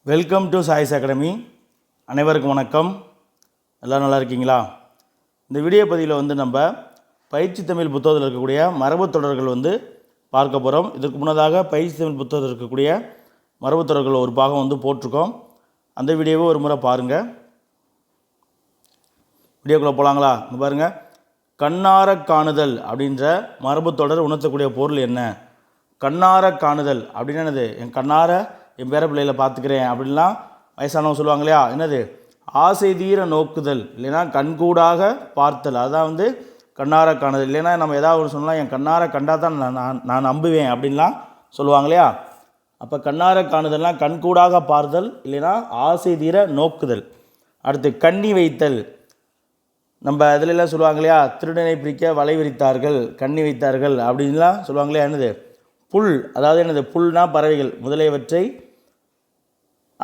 Welcome to choice academy. அனைவருக்கும் வணக்கம். எல்லோரும் நல்லா இருக்கீங்களா? இந்த வீடியோ பதிவில் நம்ம பயிற்சி தமிழ் புத்தகத்தில் இருக்கக்கூடிய மரபு தொடர்கள் பார்க்க போகிறோம். இதற்கு முன்னதாக பயிற்சி தமிழ் புத்தகத்தில் இருக்கக்கூடிய மரபு தொடர்கள் ஒரு பாகம் போட்டிருக்கோம். அந்த வீடியோவை ஒரு முறை பாருங்கள். வீடியோக்குள்ளே போகலாங்களா? இங்கே பாருங்கள். கண்ணார காணுதல் அப்படின்ற மரபு தொடர் உணர்த்தக்கூடிய பொருள் என்ன? கண்ணார காணுதல் அப்படின்னா என்னது? என் கண்ணார என் பேர பிள்ளைகளை பார்த்துக்கிறேன் அப்படின்லாம் வயசானவங்க சொல்லுவாங்க இல்லையா? என்னது? ஆசை தீர நோக்குதல், இல்லைன்னா கண்கூடாக பார்த்தல். அதான் கண்ணார காணுதல். இல்லைன்னா நம்ம ஏதாவது ஒன்று சொன்னால் என் கண்ணார கண்டா தான் நான் நம்புவேன் அப்படின்லாம் சொல்லுவாங்க இல்லையா? அப்போ கண்ணார காணுதல்னால் கண்கூடாக பார்த்தல், இல்லைன்னா ஆசை தீர நோக்குதல். அடுத்து கண்ணி வைத்தல். நம்ம இதிலெல்லாம் சொல்லுவாங்க இல்லையா? திருடனை பிடிக்க வலை விரித்தார்கள், கண்ணி வைத்தார்கள் அப்படின்லாம் சொல்லுவாங்க இல்லையா? என்னது? புல், அதாவது என்னது? புல்னா பறவைகள் முதலியவற்றை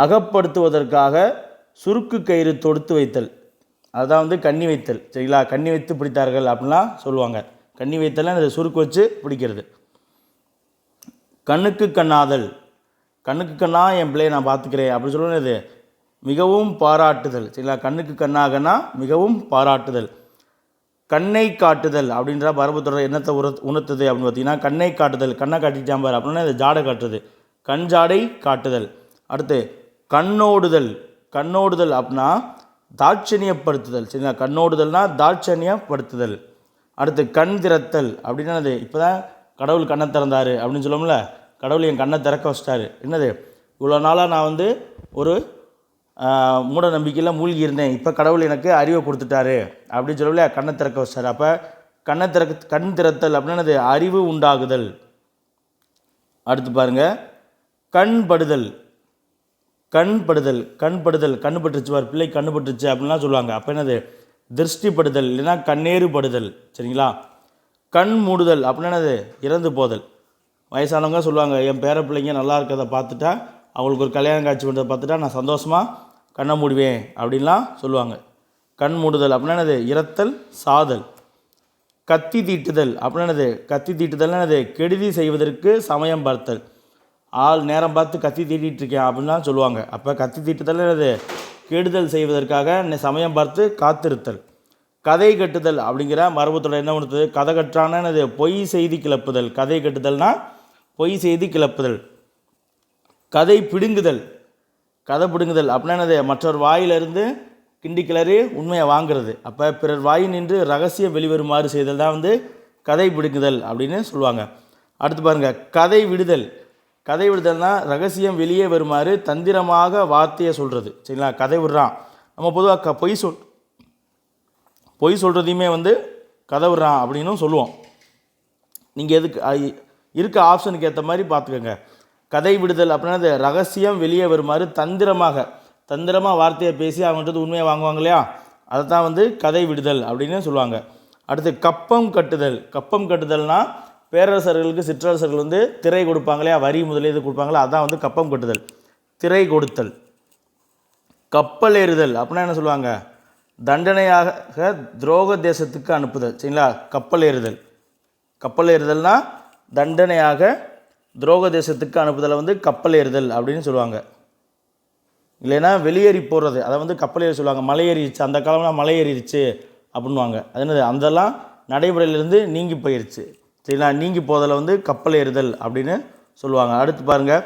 அகப்படுத்துவதற்காக சுருக்கு கயிறு தொடுத்து வைத்தல். அதுதான் கண்ணி வைத்தல். சரிங்களா? கண்ணி வைத்து பிடித்தார்கள் அப்படின்லாம் சொல்லுவாங்க. கண்ணி வைத்தல்னா இந்த சுருக்கு வச்சு பிடிக்கிறது. கண்ணுக்கு கண்ணாதல். கண்ணுக்கு கண்ணா என் பிள்ளையை நான் பார்த்துக்கிறேன் அப்படின்னு சொல்லுவது மிகவும் பாராட்டுதல். சரிங்களா? கண்ணுக்கு கண்ணாகனா மிகவும் பாராட்டுதல். கண்ணை காட்டுதல் அப்படின்ற மரபு தொடர் என்னத்தை உணர்த்துது அப்படின்னு பார்த்தீங்கன்னா, கண்ணை காட்டுதல். கண்ணை காட்டிட்டான் பார் அப்படின்னா இந்த ஜாடை காட்டுறது. கண் ஜாடை காட்டுதல். அடுத்து கண்ணோடுதல். கண்ணோடுதல் அப்படின்னா தாட்சணியப்படுத்துதல். சரிங்களா? கண்ணோடுதல்னால் தாட்சணியப்படுத்துதல். அடுத்து கண் திறத்தல் அப்படின்னா என்னது? இப்போ தான் கடவுள் கண்ணை திறந்தார் அப்படின்னு சொல்லோம்ல. கடவுள் என் கண்ணை திறக்க வச்சிட்டாரு. என்னது? இவ்வளோ நாளாக நான் ஒரு மூட நம்பிக்கையில் மூழ்கி இருந்தேன், இப்போ கடவுள் எனக்கு அறிவை கொடுத்துட்டாரு அப்படின்னு சொல்லல, கண்ணை திறக்க வச்சார். அப்போ கண் திறத்தல் அப்படின்னது அறிவு உண்டாகுதல். அடுத்து பாருங்கள், கண்படுதல். கண்படுதல் கண்ணுபட்டுருச்சு பார், பிள்ளை கண்ணுபட்டுருச்சு அப்படின்லாம் சொல்லுவாங்க. அப்போ என்னது? திருஷ்டிப்படுதல், இல்லைன்னா கண்ணேறுபடுதல். சரிங்களா? கண் மூடுதல் அப்படின்னது இறந்து போதல். வயசானவங்க சொல்லுவாங்க, என் பேர பிள்ளைங்க நல்லா இருக்கிறத பார்த்துட்டா, அவங்களுக்கு ஒரு கல்யாணம் காட்சி பண்ணுறதை பார்த்துட்டா நான் சந்தோஷமாக கண்ணை மூடுவேன் அப்படின்லாம் சொல்லுவாங்க. கண் மூடுதல் அப்படின்னா என்னது? இறத்தல், சாதல். கத்தி தீட்டுதல் அப்படின்னா என்னது? கத்தி தீட்டுதல்னா என்னது? கெடுதி செய்வதற்கு சமயம் பார்த்தல். ஆள் நேரம் பார்த்து கத்தி தீட்டிகிட்டு இருக்கேன் அப்படின்லாம் சொல்லுவாங்க. அப்போ கத்தி தீட்டுதல் என்னது? கெடுதல் செய்வதற்காக சமயம் பார்த்து காத்திருத்தல். கதை கட்டுதல் அப்படிங்கிற மரபுத்தொடர் என்ன பண்ணுறது? கதை கட்டுறான்னா என்னது? பொய் செய்தி கிளப்புதல். கதை கட்டுதல்னால் பொய் செய்தி கிளப்புதல். கதை பிடுங்குதல். கதை பிடுங்குதல் அப்படின்னா என்னது? மற்றொரு வாயிலிருந்து கிண்டி கிளறி உண்மையை வாங்கிறது. அப்போ பிறர் வாயின் நின்று ரகசியம் வெளிவருமாறு செய்தல் தான் கதை பிடுங்குதல் அப்படின்னு சொல்லுவாங்க. அடுத்து பாருங்கள், கதை விடுதல். கதை விடுதல்னால் ரகசியம் வெளியே வருமாறு தந்திரமாக வார்த்தையை சொல்கிறது. சரிங்களா? கதை விடுறான். நம்ம பொதுவாக பொய் சொல்கிறதையுமே கதை விடுறான் அப்படின்னும் சொல்லுவோம். நீங்கள் எதுக்கு இருக்க ஆப்ஷனுக்கு ஏற்ற மாதிரி பார்த்துக்கோங்க. கதை விடுதல் அப்படின்னா ரகசியம் வெளியே வருமாறு தந்திரமாக வார்த்தையை பேசி அவங்கள்ட்ட உண்மையை வாங்குவாங்க இல்லையா? அதை தான் கதை விடுதல் அப்படின்னு சொல்லுவாங்க. அடுத்து கப்பம் கட்டுதல். கப்பம் கட்டுதல்னால் பேரரசர்களுக்கு சிற்றரசர்கள் திரை கொடுப்பாங்க இல்லையா? வரி முதலீடு கொடுப்பாங்களா? அதான் கப்பம் கட்டுதல், திரை கொடுத்தல். கப்பல் ஏறுதல் அப்படின்னா என்ன சொல்லுவாங்க? தண்டனையாக துரோக தேசத்துக்கு அனுப்புதல். சரிங்களா? கப்பல் ஏறுதல். கப்பல் ஏறுதல்னால் தண்டனையாக துரோக தேசத்துக்கு அனுப்புதலை கப்பல் ஏறுதல் அப்படின்னு சொல்லுவாங்க. இல்லைன்னா வெளியேறி போடுறது, அதை கப்பல் ஏறி சொல்லுவாங்க. மலை ஏறிடுச்சு, அந்த காலம்லாம் மலை ஏறிடுச்சு அப்படின்வாங்க. அது என்னது? அதெல்லாம் நடைமுறையிலேருந்து நீங்கி போயிடுச்சு. சரிங்களா? நீங்கி போதலை கப்பல் ஏறுதல் அப்படின்னு சொல்லுவாங்க. அடுத்து பாருங்கள்,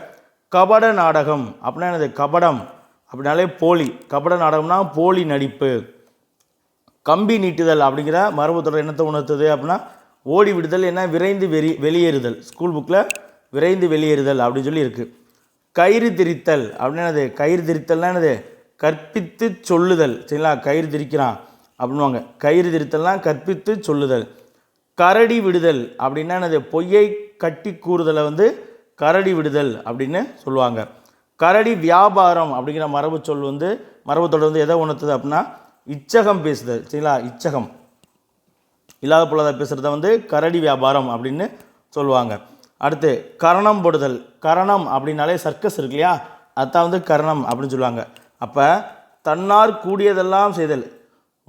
கபட நாடகம் அப்படின்னா என்னது? கபடம் அப்படின்னாலே போலி. கபட நாடகம்னா போலி நடிப்பு. கம்பி நீட்டுதல் அப்படிங்கிற மரபு தொடர் என்னத்தை உணர்த்துது அப்படின்னா ஓடி விடுதல், என்ன விரைந்து வெளியேறுதல். ஸ்கூல் புக்கில் விரைந்து வெளியேறுதல் அப்படின்னு சொல்லி இருக்குது. கயிறு திரித்தல் அப்படின்னா என்னது? கயிறு திரித்தல்னா என்னது? கற்பித்து சொல்லுதல். சரிங்களா? கயிறு திரிக்கிறான் அப்படின்வாங்க. கயிறு திரித்தல்னால் கற்பித்து சொல்லுதல். கரடி விடுதல் அப்படின்னா என்னது? பொய்யை கட்டி கூறுதலை கரடி விடுதல் அப்படின்னு சொல்லுவாங்க. கரடி வியாபாரம் அப்படிங்கிற மரபு சொல் மரபு தொடர் எதை உணர்த்துது அப்படின்னா இச்சகம் பேசுதல். சரிங்களா? இச்சகம் இல்லாத பொல்லாத பேசுகிறத கரடி வியாபாரம் அப்படின்னு சொல்லுவாங்க. அடுத்து கரணம் போடுதல். கரணம் அப்படின்னாலே சர்க்கஸ் இருக்கு இல்லையா? அதுதான் கரணம் அப்படின்னு சொல்லுவாங்க. அப்போ தன்னார் கூடியதெல்லாம் செய்தல்.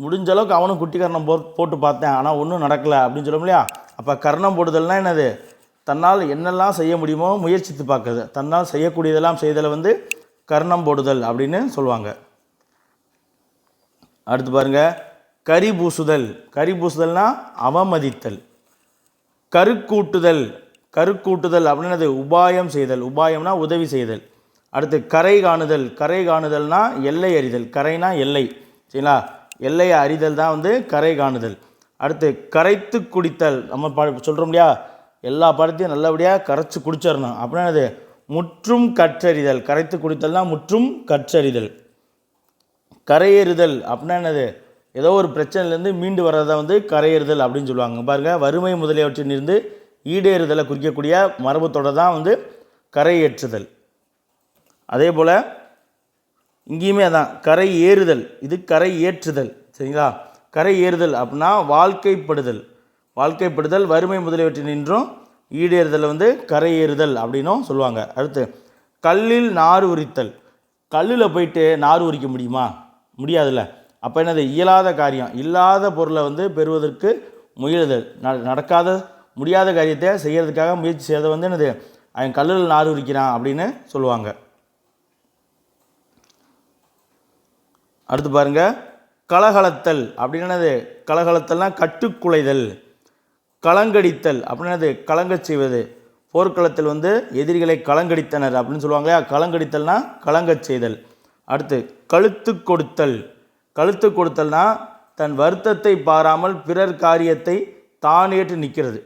முடிஞ்ச அளவுக்கு அவனும் குட்டி கரணம் போட்டு பார்த்தேன், ஆனால் ஒன்றும் நடக்கலை அப்படின்னு சொல்லும் இல்லையா? அப்போ கரணம் போடுதல்னால் என்னது? தன்னால் என்னெல்லாம் செய்ய முடியுமோ முயற்சித்து பார்க்குறது. தன்னால் செய்யக்கூடியதெல்லாம் செய்தலை கர்ணம் போடுதல் அப்படின்னு சொல்லுவாங்க. அடுத்து பாருங்கள், கரி பூசுதல். கரி பூசுதல்னா அவமதித்தல். கருக்கூட்டுதல். கருக்கூட்டுதல் அப்படின்னது உபாயம் செய்தல். உபாயம்னா உதவி செய்தல். அடுத்து கரை காணுதல். கரை காணுதல்னா எல்லை அறிதல். கரைனா எல்லை, சரிங்களா? எல்லையை அறிதல் தான் வந்து கரை காணுதல். அடுத்து கரைத்து குடித்தல். நம்ம சொல்கிறோம் இல்லையா, எல்லா படத்தையும் நல்லபடியாக கரைச்சி குடிச்சிடணும் அப்படின்னா அது முற்றும் கற்றறிதல். கரைத்து குடித்தல்னா முற்றும் கற்றறிதல். கரையேறுதல் அப்படின்னா என்னது, ஏதோ ஒரு பிரச்சனையிலேருந்து மீண்டு வர்றதை வந்து கரையேறுதல் அப்படின்னு சொல்லுவாங்க. பாருங்கள், வறுமை முதலியவற்றிலிருந்து ஈடேறுதலை குறிக்கக்கூடிய மரபுத்தொடர் தான் வந்து கரையேற்றுதல். அதே போல் இங்கேயுமே அதான் கரை ஏறுதல், இது கரை ஏற்றுதல், சரிங்களா? கரை ஏறுதல் அப்படின்னா வாழ்க்கைப்படுதல். வாழ்க்கைப்படுதல் வறுமை முதலியவற்றினின்றும் ஈடேறுதல் வந்து கரை ஏறுதல் அப்படின்னும் சொல்லுவாங்க. அடுத்து கல்லில் நார் உரித்தல். கல்லில் போயிட்டு நார் உரிக்க முடியுமா? முடியாதுல்ல. அப்போ என்னது, இயலாத காரியம், இல்லாத பொருளை வந்து பெறுவதற்கு முயலுதல். நடக்காத முடியாத காரியத்தை செய்கிறதுக்காக முயற்சி செய்யறது வந்து என்னது, அவன் கல்லில் நார் உரிக்கிறான் அப்படின்னு சொல்லுவாங்க. அடுத்து பாருங்க, கலகலத்தல் அப்படின்னது, கலகலத்தல்னா கட்டுக்குலைதல். களங்கடித்தல் அப்படின்னது கலங்கச் செய்வது. போர்க்களத்தில் வந்து எதிரிகளை கலங்கடித்தனர் அப்படின்னு சொல்லுவாங்க இல்லையா, களங்கடித்தல்னா கலங்கச் செய்தல். அடுத்து கழுத்து கொடுத்தல். கழுத்து கொடுத்தல்னா தன் வருத்தத்தை பாராமல் பிறர் காரியத்தை தான் ஏற்று நிற்கிறது.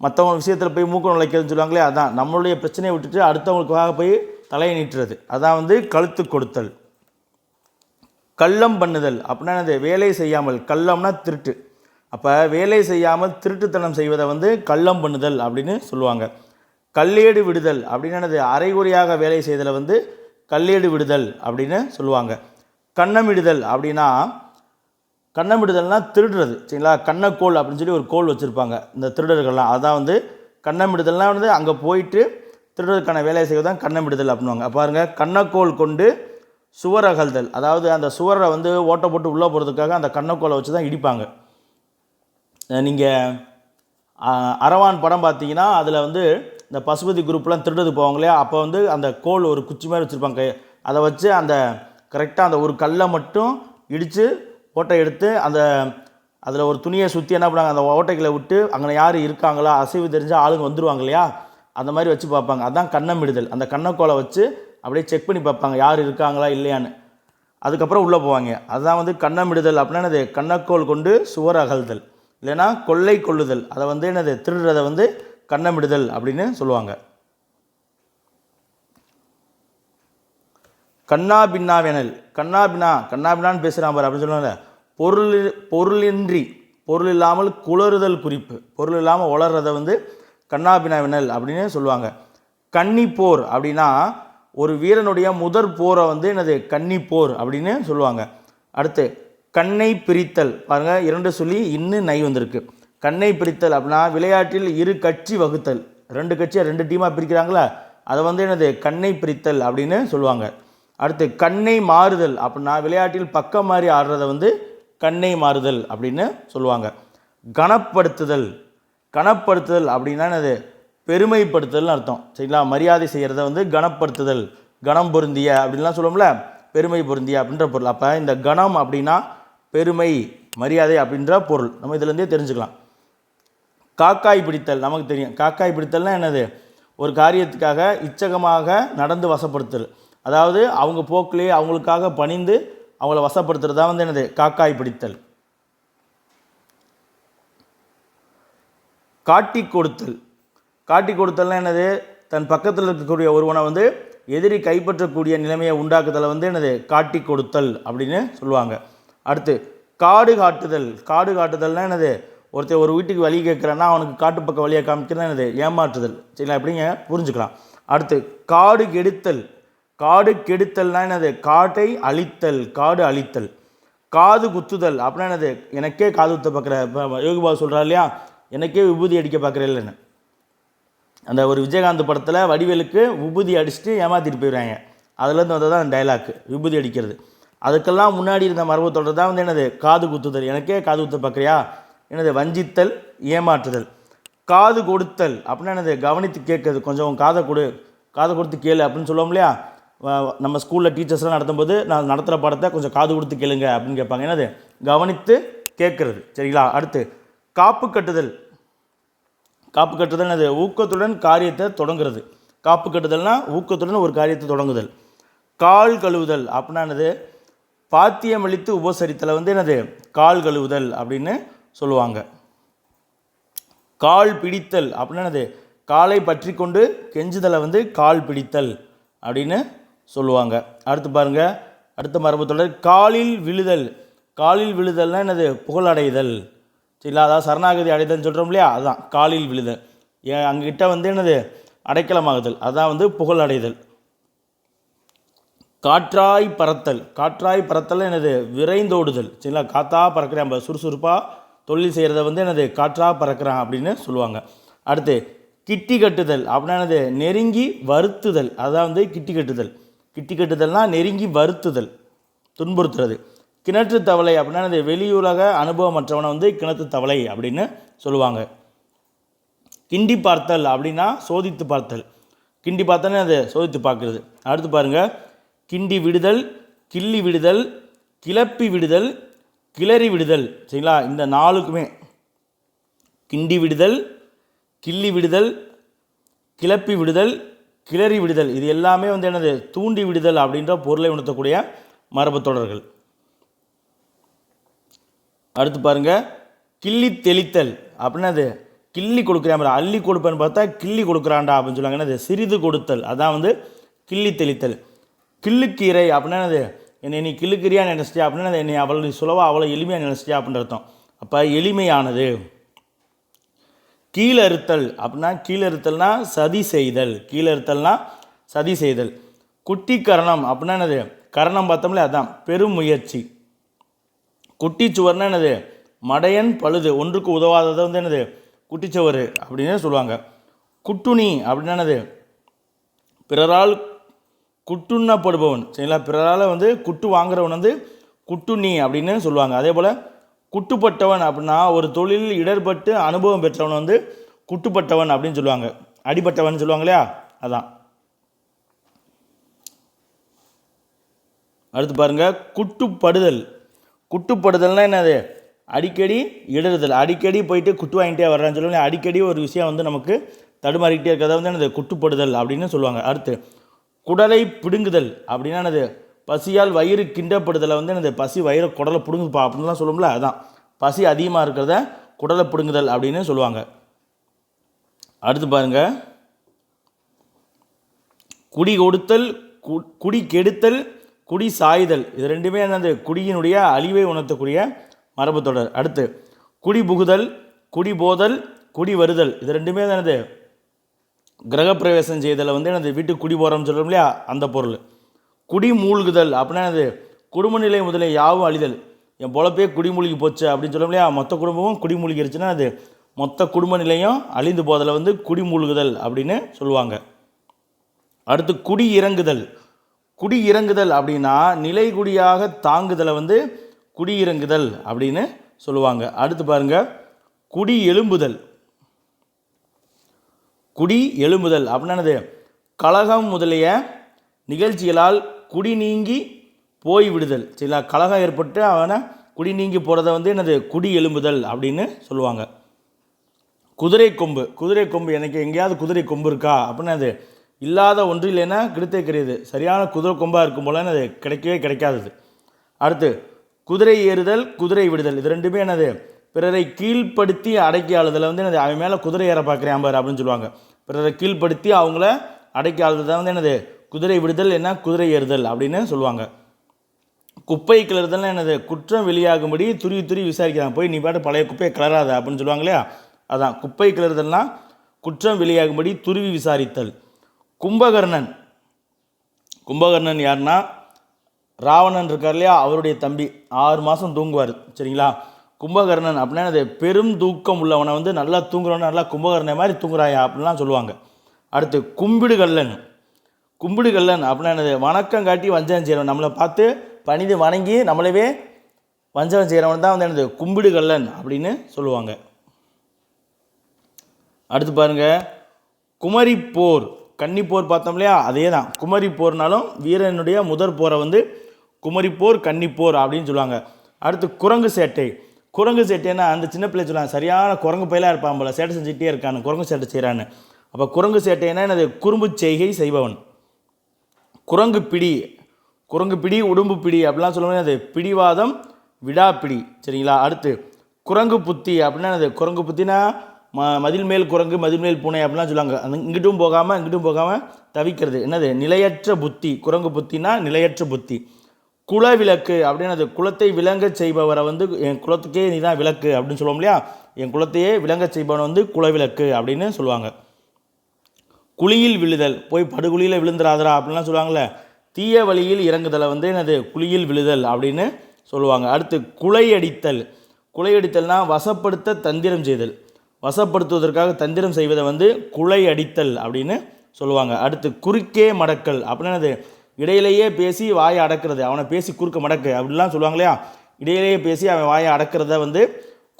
மற்றவங்க விஷயத்தில் போய் மூக்கு நுழைக்கிறதுன்னு சொல்லுவாங்களே, அதான் நம்மளுடைய பிரச்சனையை விட்டுட்டு அடுத்தவங்களுக்காக போய் தலையை நீட்டுறது, அதான் வந்து கழுத்து கொடுத்தல். கள்ளம் பண்ணுதல் அப்படின்னா என்னது, வேலை செய்யாமல். கள்ளம்னா திருட்டு. அப்போ வேலை செய்யாமல் திருட்டுத்தனம் செய்வதை வந்து கள்ளம் பண்ணுதல் அப்படின்னு சொல்லுவாங்க. கல்லேடு விடுதல் அப்படின்னு என்னது, அரைகுறையாக வேலை செய்தலை வந்து கல்லேடு விடுதல் அப்படின்னு சொல்லுவாங்க. கண்ணமிடுதல் அப்படின்னா, கண்ணமிடுதல்னா திருடுறது, சரிங்களா? கண்ணக்கோள் அப்படின்னு சொல்லி ஒரு கோல் வச்சுருப்பாங்க இந்த திருடர்கள்லாம், அதான் வந்து கண்ணமிடுதல்னால் வந்து அங்கே போயிட்டு திருடுறதுக்கான வேலையை செய்வதான் கண்ணமிடுதல் அப்படின்வாங்க. பாருங்கள், கண்ணக்கோள் கொண்டு சுவர் அகழ்தல், அதாவது அந்த சுவரை வந்து ஓட்டை போட்டு உள்ளே போகிறதுக்காக அந்த கண்ணக்கோலை வச்சு தான் இடிப்பாங்க. நீங்கள் அரவான் படம் பார்த்தீங்கன்னா அதில் வந்து இந்த பசுபதி குரூப்லாம் திருடுறது போவாங்க இல்லையா, அப்போ வந்து அந்த கோல் ஒரு குச்சி மாதிரி வச்சுருப்பாங்க, அதை வச்சு அந்த கரெக்டாக அந்த ஒரு கல்லை மட்டும் இடித்து ஓட்டை எடுத்து அந்த அதில் ஒரு துணியை சுற்றி என்ன பண்ணாங்க, அந்த ஓட்டைகளை விட்டு அங்கே யார் இருக்காங்களா, அசைவு தெரிஞ்ச ஆளுங்க வந்துடுவாங்க இல்லையா, அந்த மாதிரி வச்சு பார்ப்பாங்க. அதுதான் கண்ணமிடுதல். அந்த கண்ணக்கோலை வச்சு அப்படியே செக் பண்ணி பார்ப்பாங்க யார் இருக்காங்களா இல்லையான்னு, அதுக்கப்புறம் உள்ளே போவாங்க. அதுதான் வந்து கண்ணமிடுதல் அப்படின்னா என்னது, கண்ணக்கோல் கொண்டு சுவர் அகழ்தல், இல்லைன்னா கொள்ளை கொள்ளுதல், அதை வந்து என்னது திருடுறதை வந்து கண்ணமிடுதல் அப்படின்னு சொல்லுவாங்க. கண்ணா பின்னாவெனல். கண்ணாபின்னான்னு பேசுகிறான் பாரு அப்படின்னு சொல்லுவாங்க. பொருளின்றி, பொருள் இல்லாமல் குளறுதல் குறிப்பு, பொருள் இல்லாமல் உளறதை வந்து கண்ணாபின்னாவெனல் அப்படின்னு சொல்லுவாங்க. கன்னிப்போர் அப்படின்னா ஒரு வீரனுடைய முதற் போரை வந்து என்னது கன்னிப்போர் அப்படின்னு சொல்லுவாங்க. அடுத்து கண்ணை பிரித்தல். பாருங்கள், 2 சொல்லி இன்னும் நை வந்திருக்கு. கண்ணை பிரித்தல் அப்படின்னா விளையாட்டில் இரு கட்சி வகுத்தல், 2 கட்சியை 2 டீமாக பிரிக்கிறாங்களா, அதை வந்து என்னது கண்ணை பிரித்தல் அப்படின்னு சொல்லுவாங்க. அடுத்து கண்ணை மாறுதல் அப்படின்னா விளையாட்டில் பக்கம் மாறி ஆடுறதை வந்து கண்ணை மாறுதல் அப்படின்னு சொல்லுவாங்க. கனப்படுத்துதல். கனப்படுத்துதல் அப்படின்னா என்னது, பெருமைப்படுத்துதல்னு அர்த்தம், சரிங்களா? மரியாதை செய்கிறத வந்து கனப்படுத்துதல், கணம் பொருந்திய அப்படின்லாம் சொல்லுவோம்ல, பெருமை பொருந்திய அப்படின்ற பொருள். அப்போ இந்த கணம் அப்படின்னா பெருமை, மரியாதை அப்படின்ற பொருள் நம்ம இதுலேருந்தே தெரிஞ்சுக்கலாம். காக்காய் பிடித்தல் நமக்கு தெரியும். காக்காய் பிடித்தல்னால் என்னது, ஒரு காரியத்துக்காக இச்சகமாக நடந்து வசப்படுத்துதல், அதாவது அவங்க போக்கிலே அவங்களுக்காக பணிந்து அவங்கள வசப்படுத்துறது தான் வந்து என்னது காக்காய் பிடித்தல். காட்டி கொடுத்தல். காட்டி கொடுத்தல்னா என்னது, தன் பக்கத்தில் இருக்கக்கூடிய ஒருவனை வந்து எதிரி கைப்பற்றக்கூடிய நிலைமையை உண்டாக்குதலை வந்து என்னது காட்டி கொடுத்தல் அப்படின்னு சொல்லுவாங்க. அடுத்து காடு காட்டுதல். காடு காட்டுதல்னால் என்னது, ஒருத்தர் ஒரு வீட்டுக்கு வழி கேட்குறான்னா அவனுக்கு காட்டு பக்கம் வழியாக காமிக்கிறதா என்னது ஏமாற்றுதல், சரிங்களா? எப்படிங்க புரிஞ்சுக்கலாம். அடுத்து காடு கெடுத்தல். காடு கெடுத்தல்னால் என்னது, காட்டை அழித்தல், காடு அழித்தல். காது குத்துதல் அப்படின்னா என்னது, எனக்கே காது குத்த பார்க்குற, யோகி பாபு சொல்கிறார் இல்லையா, எனக்கே விபூதி அடிக்க பார்க்குறேன் இல்லைன்னு, அந்த ஒரு விஜயகாந்த் படத்தில் வடிவேலுக்கு விபூதி அடிச்சுட்டு ஏமாற்றிட்டு போயிடுறாங்க, அதுலேருந்து வந்தது தான் டைலாக் விபூதி அடிக்கிறது. அதுக்கெல்லாம் முன்னாடி இருந்த மரபு தொடர் தான் வந்து என்னது காது குத்துதல், எனக்கே காது குத்த பார்க்குறியா, என்னது வஞ்சித்தல், ஏமாற்றுதல். காது கொடுத்தல் அப்படின்னா என்னது, கவனித்து கேட்குறது, கொஞ்சம் காதை கொடுத்து கேளு அப்படின்னு சொல்லுவோம் இல்லையா, நம்ம ஸ்கூலில் டீச்சர்ஸ்லாம் நடத்தும்போது நான் நடத்துகிற பாடத்தை கொஞ்சம் காது கொடுத்து கேளுங்க அப்படின்னு கேட்பாங்க. என்னது கவனித்து கேட்குறது. சரிங்களா? அடுத்து காப்பு கட்டுதல். காப்பு கட்டுதல் என்னது ஊக்கத்துடன் காரியத்தை தொடங்குறது. காப்பு கட்டுதல்னால் ஊக்கத்துடன் ஒரு காரியத்தை தொடங்குதல். கால் கழுவுதல் அப்படின்னா என்னது பாத்தியமளித்து உபசரித்தலை வந்து என்னது கால் கழுவுதல் அப்படின்னு சொல்லுவாங்க. கால் பிடித்தல் அப்படின்னா என்னது காலை பற்றி கொண்டு கெஞ்சுதலை வந்து கால் பிடித்தல் அப்படின்னு சொல்லுவாங்க. அடுத்து பாருங்கள், அடுத்த மரபு தொடர் காலில் விழுதல். காலில் விழுதல்னால் என்னது புகழடைதல். சரிங்களா? அதாவது சரணாகதி அடைதல்னு சொல்கிறோம் இல்லையா, அதுதான் காலில் விழுதல். அங்கிட்ட வந்து என்னது அடைக்கலமாகுதல், அதுதான் வந்து புகழடைதல். காற்றாய் பறத்தல். காற்றாய் பறத்தல் என்னது விரைந்தோடுதல். சரிங்களா? காற்றா பறக்கிறேன், நம்ம சுறுசுறுப்பாக தொழில் செய்கிறத வந்து என்னது காற்றா பறக்கிறான் அப்படின்னு சொல்லுவாங்க. அடுத்து கிட்டி கட்டுதல் அப்படின்னா என்னது நெருங்கி வருத்துதல், அதான் வந்து கிட்டி கட்டுதல். கிட்டி கட்டுதல்னால் நெருங்கி வருத்துதல், துன்புறுத்துறது. கிணற்று தவளை அப்படின்னா என்னது வெளியுலக அனுபவமற்றவனை வந்து கிணற்று தவளை அப்படின்னு சொல்லுவாங்க. கிண்டி பார்த்தல் அப்படின்னா சோதித்து பார்த்தல். கிண்டி பார்த்தல்னா அது சோதித்து பார்க்குறது. அடுத்து பாருங்கள், கிண்டி விடுதல், கிள்ளி விடுதல், கிளப்பி விடுதல், கிளறி விடுதல். சரிங்களா? இந்த நாலுக்குமே கிண்டி விடுதல், கிள்ளி விடுதல், கிளப்பி விடுதல், கிளறி விடுதல், இது எல்லாமே வந்து என்னது தூண்டி விடுதல் அப்படின்ற பொருளை உணர்த்தக்கூடிய மரபு தொடர்கள். அடுத்து பாருங்கள், கிள்ளி தெளித்தல் அப்படின்னா அது கிள்ளி கொடுக்குறான், அள்ளி கொடுப்பேன்னு பார்த்தா கிள்ளி கொடுக்குறான்டா அப்படின்னு சொல்லுவாங்க. என்னது சிறிது கொடுத்தல், அதான் வந்து கிள்ளி தெளித்தல். கிள்ளுக்கீரை அப்படின்னா என்னது என்னை நீ கிள்ளுக்கிறியா நினச்சிட்டியா அப்படின்னா என்னை அவ்வளோ சுலவாக அவ்வளோ எளிமையாக நினச்சிட்டியா அப்படின்ற அர்த்தம். அப்போ எளிமையானது. கீழறுத்தல் அப்படின்னா கீழறுத்தல்னா சதி செய்தல். கீழறுத்தல்னா சதி செய்தல். குட்டி கரணம் அப்படின்னா என்னது கரணம் பார்த்தோம்ல, அதுதான் பெரும் முயற்சி. குட்டிச்சுவர்னா என்னது மடையன் பழுது, ஒன்றுக்கு உதவாததை வந்து என்னது குட்டிச்சுவர் அப்படின்னு சொல்லுவாங்க. குட்டுணி அப்படின்னா என்னது பிறரால் குட்டுண்ணப்படுபவன். சரிங்களா? பிறரால் வந்து குட்டு வாங்குறவன் வந்து குட்டுண்ணி அப்படின்னு சொல்லுவாங்க. அதே போல் குட்டுப்பட்டவன் அப்படின்னா ஒரு தொழிலில் இடர்பட்டு அனுபவம் பெற்றவன் வந்து குட்டுப்பட்டவன் அப்படின்னு சொல்லுவாங்க. அடிபட்டவன் சொல்லுவாங்க இல்லையா, அதான். அடுத்து பாருங்கள், குட்டுப்படுதல். குட்டுப்படுதல்னால் என்னது அடிக்கடி இடறுதல். அடிக்கடி போயிட்டு குட்டு வாங்கிட்டே வர்றான்னு சொல்லுவாங்க. அடிக்கடி ஒரு விஷயம் வந்து நமக்கு தடுமாறிக்கிட்டே இருக்கிறத வந்து என்னது குட்டுப்படுதல் அப்படின்னு சொல்லுவாங்க. அடுத்து குடலை பிடுங்குதல் அப்படின்னா என்னது பசியால் வயிறு கிண்டப்படுதலை வந்து என்னது பசி வயிறு குடலை பிடுங்குப்பா அப்படின்லாம் சொல்லுவோம்ல, அதுதான் பசி அதிகமாக இருக்கிறத குடலை பிடுங்குதல் அப்படின்னு சொல்லுவாங்க. அடுத்து பாருங்கள், குடி கொடுத்தல், குடி கெடுத்தல், குடி சாய்தல், இது ரெண்டுமே என்னது குடியினுடைய அழிவை உணர்த்தக்கூடிய மரபு தொடர். அடுத்து குடி புகுதல், குடி போதல், குடி வருதல், இது ரெண்டுமே என்னது கிரகப்பிரவேசம் செய்தலை வந்து என்னது வீட்டுக்கு குடி போகிறோம்னு சொல்கிறோம் இல்லையா, அந்த பொருள். குடி மூழ்குதல் அப்படின்னா என்னது குடும்ப நிலை முதலே யாவும் அழிதல். என் பொழப்பே குடிமூழ்கி போச்சு அப்படின்னு சொல்ல இல்லையா, மொத்த குடும்பமும் குடிமூழ்கிருச்சுன்னா அது மொத்த குடும்ப நிலையும் அழிந்து போதலை வந்து குடிமூழ்குதல் அப்படின்னு சொல்லுவாங்க. அடுத்து குடி இறங்குதல். குடி இறங்குதல் அப்படின்னா நிலைகுடியாக தாங்குதலை வந்து குடி இறங்குதல் அப்படின்னு சொல்லுவாங்க. அடுத்து பாருங்கள், குடி எழும்புதல். குடி எழும்புதல் அப்படின்னா என்னது கலகம் முதலிய நிகழ்ச்சிகளால் குடி நீங்கி போய் விடுதல். சரிங்களா? கலகம் ஏற்பட்டு அவனை குடி நீங்கி போகிறத வந்து என்னது குடி எழும்புதல் அப்படின்னு சொல்லுவாங்க. குதிரை கொம்பு. குதிரை கொம்பு, எனக்கு எங்கேயாவது குதிரை கொம்பு இருக்கா அப்படின்னா அது இல்லாத ஒன்று இல்லைன்னா கிடைத்தே கிடையாது. சரியான குதிரை கொம்பாக இருக்கும் போல அது கிடைக்கவே கிடைக்காதது. அடுத்து குதிரை ஏறுதல், குதிரை விடுதல், இது ரெண்டுமே என்னது பிறரை கீழ்ப்படுத்தி அடக்கி ஆளுதலை வந்து என்னது அவன் மேலே குதிரை ஏற பார்க்குறேன் பார் அப்படின்னு சொல்லுவாங்க. பிறரை கீழ்ப்படுத்தி அவங்கள அடக்கி ஆளுதல் தான் வந்து என்னது குதிரை விடுதல், என்ன குதிரை ஏறுதல் அப்படின்னு சொல்லுவாங்க. குப்பை கிளறுதல்னா என்னது குற்றம் வெளியாகும்படி துருவி துருவி விசாரிக்கிறாங்க. போய் நீ பாட்டு பழைய குப்பையை கிளறாத அப்படின்னு சொல்லுவாங்க இல்லையா, அதான் குப்பை கிளறுதல்னா குற்றம் வெளியாகும்படி துருவி விசாரித்தல். கும்பகர்ணன். கும்பகர்ணன் யாருன்னா ராவணன் இருக்கார் இல்லையா, அவருடைய தம்பி. 6 மாதம் தூங்குவார். சரிங்களா? கும்பகர்ணன் அப்படின்னா அது பெரும் தூக்கம் உள்ளவனை வந்து நல்லா தூங்குறவன நல்லா கும்பகர்ணன் மாதிரி தூங்குறாயா அப்படின்லாம் சொல்லுவாங்க. அடுத்து கும்பிடுகல்லன். கும்பிடுகல்லன் அப்படின்னா என்னது வணக்கம் காட்டி வஞ்சகம் செய்கிறவன். நம்மளை பார்த்து பணிந்து வணங்கி நம்மளவே வஞ்சகம் செய்கிறவன் தான் வந்து என்னது கும்பிடுகல்லன் அப்படின்னு சொல்லுவாங்க. அடுத்து பாருங்கள், குமரி போர். கன்னிப்போர் பார்த்தோம் இல்லையா, அதே தான் குமரி போர்னாலும் வீரனுடைய முதற் போரை வந்து குமரிப்போர் கன்னிப்போர் அப்படின்னு சொல்லுவாங்க. அடுத்து குரங்கு சேட்டை. குரங்கு சேட்டைன்னா அந்த சின்ன பிள்ளை சொல்லுவாங்க, சரியான குரங்கு பயிலாக இருப்பான் போல, சேட்டை செஞ்சுட்டே இருக்கான்னு, குரங்கு சேட்டை செய்கிறான்னு. அப்போ குரங்கு சேட்டைன்னா என்னது, குறும்பு செய்கை செய்பவன். குரங்கு பிடி, குரங்கு பிடி உடும்பு பிடி அப்படிலாம் சொல்லுவோம், அது பிடிவாதம் விடாப்பிடி, சரிங்களா. அடுத்து குரங்கு புத்தி அப்படின்னா அது குரங்கு புத்தினா மதில் மேல் குரங்கு மதில் மேல் பூனை அப்படிலாம் சொல்லுவாங்க. அந்த இங்கிட்டும் போகாமல் தவிக்கிறது, என்னது நிலையற்ற புத்தி. குரங்கு புத்தினா நிலையற்ற புத்தி. குலவிளக்கு அப்படின்னு அது குலத்தை விளங்க செய்பவரை வந்து என் குலத்துக்கே நீ தான் விளக்கு அப்படின்னு சொல்லுவோம் இல்லையா, என் குலத்தையே விளங்க செய்பவனை வந்து குலவிளக்கு அப்படின்னு சொல்லுவாங்க. குழியில் விழுதல், போய் படுகுழியில் விழுந்துராதரா அப்படின்லாம் சொல்லுவாங்கள்ல, தீய வழியில் இறங்குதலை வந்து என்னது குழியில் விழுதல் அப்படின்னு சொல்லுவாங்க. அடுத்து குலையடித்தல். குலையடித்தல்னா வசப்படுத்த தந்திரம் செய்தல், வசப்படுத்துவதற்காக தந்திரம் செய்வதை வந்து குலையடித்தல் அப்படின்னு சொல்லுவாங்க. அடுத்து குறுக்கே மடக்கல் அப்படின்னா அது இடையிலேயே பேசி வாயை அடக்கிறது, அவனை பேசி குறுக்க மடக்கு அப்படிலாம் சொல்லுவாங்க இல்லையா, இடையிலேயே பேசி அவன் வாயை அடக்கிறத வந்து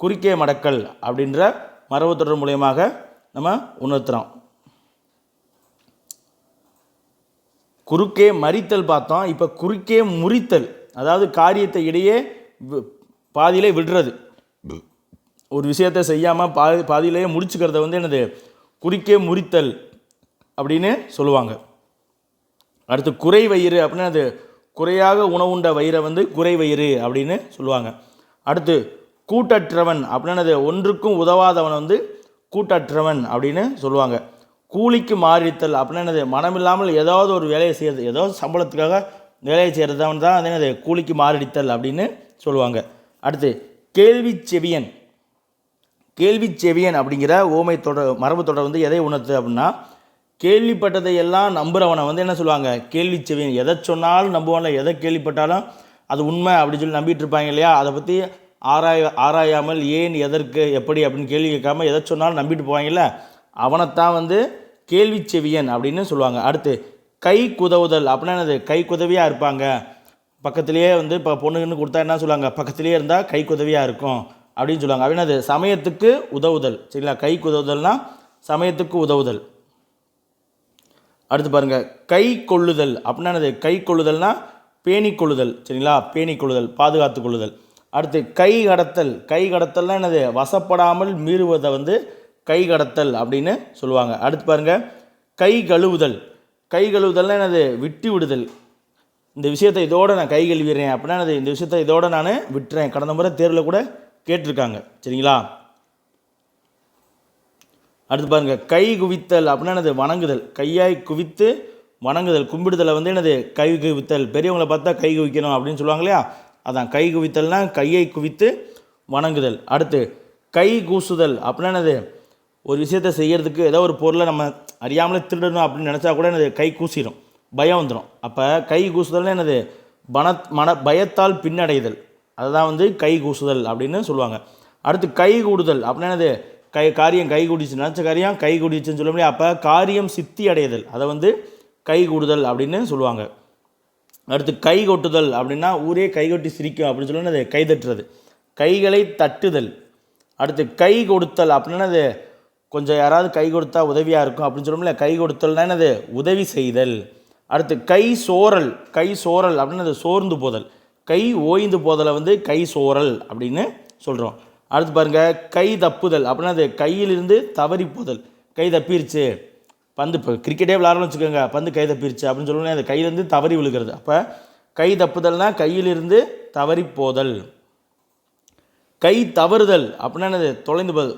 குறுக்கே மடக்கல் அப்படின்ற மரபு தொடர் மூலியமாக நம்ம உணர்த்துறோம். குறுக்கே மறித்தல் பார்த்தோம். இப்போ குறுக்கே முறித்தல், அதாவது காரியத்தை இடையே பாதியிலே விடுறது, ஒரு விஷயத்தை செய்யாமல் பாதியிலேயே முடிச்சுக்கிறத வந்து என்னது குறுக்கே முறித்தல் அப்படின்னு சொல்லுவாங்க. அடுத்து குறை வயிறு அப்படின்னா அது குறையாக உணவுண்ட வயிறை வந்து குறை வயிறு அப்படின்னு சொல்லுவாங்க. அடுத்து கூட்டற்றவன் அப்படின்னா அது ஒன்றுக்கும் உதவாதவனை வந்து கூட்டற்றவன் அப்படின்னு சொல்லுவாங்க. கூலிக்கு மாறித்தல் அப்படின்னா அது மனமில்லாமல் ஏதாவது ஒரு வேலையை செய்கிறது, ஏதாவது சம்பளத்துக்காக வேலையை செய்கிறதவன் தான் அது என்னது கூலிக்கு மாறித்தல் அப்படின்னு சொல்லுவாங்க. அடுத்து கேள்வி செவியன். கேள்வி செவியன் அப்படிங்கிற ஓமை தொடர் மரபு தொடர் வந்து எதை உணர்த்து அப்படின்னா, கேள்விப்பட்டதை எல்லாம் நம்புகிறவனை வந்து என்ன சொல்லுவாங்க கேள்வி செவியன். எதை சொன்னாலும் நம்புவான்ல, எதை கேள்விப்பட்டாலும் அது உண்மை அப்படின்னு சொல்லி நம்பிட்டு இருப்பாங்க இல்லையா, அதை பற்றி ஆராயாமல் ஏன் எதற்கு எப்படி அப்படின்னு கேள்வி கேட்காம எதை சொன்னாலும் நம்பிட்டு போவாங்கல்ல, அவனைத்தான் வந்து கேள்வி செவியன் அப்படின்னு சொல்லுவாங்க. அடுத்து கை குதவுதல் அப்படின்னா என்னது கை குதவியாக இருப்பாங்க, பக்கத்துலேயே வந்து இப்போ பொண்ணுன்னு கொடுத்தா என்ன சொல்லுவாங்க, பக்கத்துலேயே இருந்தால் கை குதவியாக இருக்கும் அப்படின்னு சொல்லுவாங்க. அப்படின்னா அது சமயத்துக்கு உதவுதல், சரிங்களா. கை குதவுதல்னா சமயத்துக்கு உதவுதல். அடுத்து பாருங்கள் கை கொள்ளுதல் அப்படின்னா என்னது கை கொள்ளுதல்னா பேணி கொள்ளுதல், சரிங்களா, பேணி கொள்ளுதல் பாதுகாத்து கொள்ளுதல். அடுத்து கை கடத்தல். கை கடத்தல்னா என்னது வசப்படாமல் மீறுவதை வந்து கை கடத்தல் அப்படின்னு சொல்லுவாங்க. அடுத்து பாருங்கள் கை கழுவுதல். கை கழுவுதல்னா என்னது விட்டு விடுதல், இந்த விஷயத்தை இதோடு நான் கை கழுவிடுறேன் அப்படின்னா என்னது இந்த விஷயத்தை இதோடு நான் விட்டுறேன். கடந்த முறை தேர்வில் கூட கேட்டிருக்காங்க, சரிங்களா. அடுத்து பாருங்கள் கை குவித்தல் அப்படின்னா என்னது வணங்குதல், கையாய் குவித்து வணங்குதல், கும்பிடுதலை வந்து என்னது கை குவித்தல், பெரியவங்களை பார்த்தா கை குவிக்கணும் அப்படின்னு சொல்லுவாங்க இல்லையா, அதான் கை குவித்தல்னா கையை குவித்து வணங்குதல். அடுத்து கை கூசுதல் அப்படின்னா என்னது ஒரு விஷயத்தை செய்கிறதுக்கு ஏதோ ஒரு பொருளை நம்ம அறியாமலே திருடணும் அப்படின்னு நினச்சா கூட என்னது கை கூசிடும், பயம் வந்துடும். அப்போ கை கூசுதல்னா என்னது பயத்தால் பின்னடைதல், அதுதான் வந்து கை கூசுதல் அப்படின்னு சொல்லுவாங்க. அடுத்து கை கூடுதல் அப்படின்னா என்னது காரியம் கை கூடிச்சு, நினச்ச காரியம் கை கூடிச்சுன்னு சொல்ல முடியாது, அப்போ காரியம் சித்தி அடைதல், அதை வந்து கை கூடுதல் அப்படின்னு சொல்லுவாங்க. அடுத்து கை கொட்டுதல் அப்படின்னா ஊரே கை கொட்டி சிரிக்கும் அப்படின்னு சொல்லணும், அது கை தட்டுறது, கைகளை தட்டுதல். அடுத்து கை கொடுத்தல் அப்படின்னா அது கொஞ்சம் யாராவது கை கொடுத்தா உதவியாக இருக்கும் அப்படின்னு சொல்லணும்ல, கை கொடுத்தல்னா என்னது உதவி செய்தல். அடுத்து கை சோரல். கை சோரல் அப்படின்னா அது சோர்ந்து போதல், கை ஓய்ந்து போதலை வந்து கை சோரல் அப்படின்னு சொல்கிறோம். அடுத்து பாருங்கள் கை தப்புதல் அப்படின்னா அது கையிலிருந்து தவறி போதல், கை தப்பிருச்சு, பந்து இப்போ கிரிக்கெட்டே விளாட்றோம்னு வச்சுக்கோங்க, பந்து கை தப்பிருச்சு அப்படின்னு சொல்லணும், அது கையிலேருந்து தவறி விழுகிறது. அப்போ கை தப்புதல்னா கையிலிருந்து தவறி போதல். கை தவறுதல் அப்படின்னா என்னது தொலைந்து போதல்,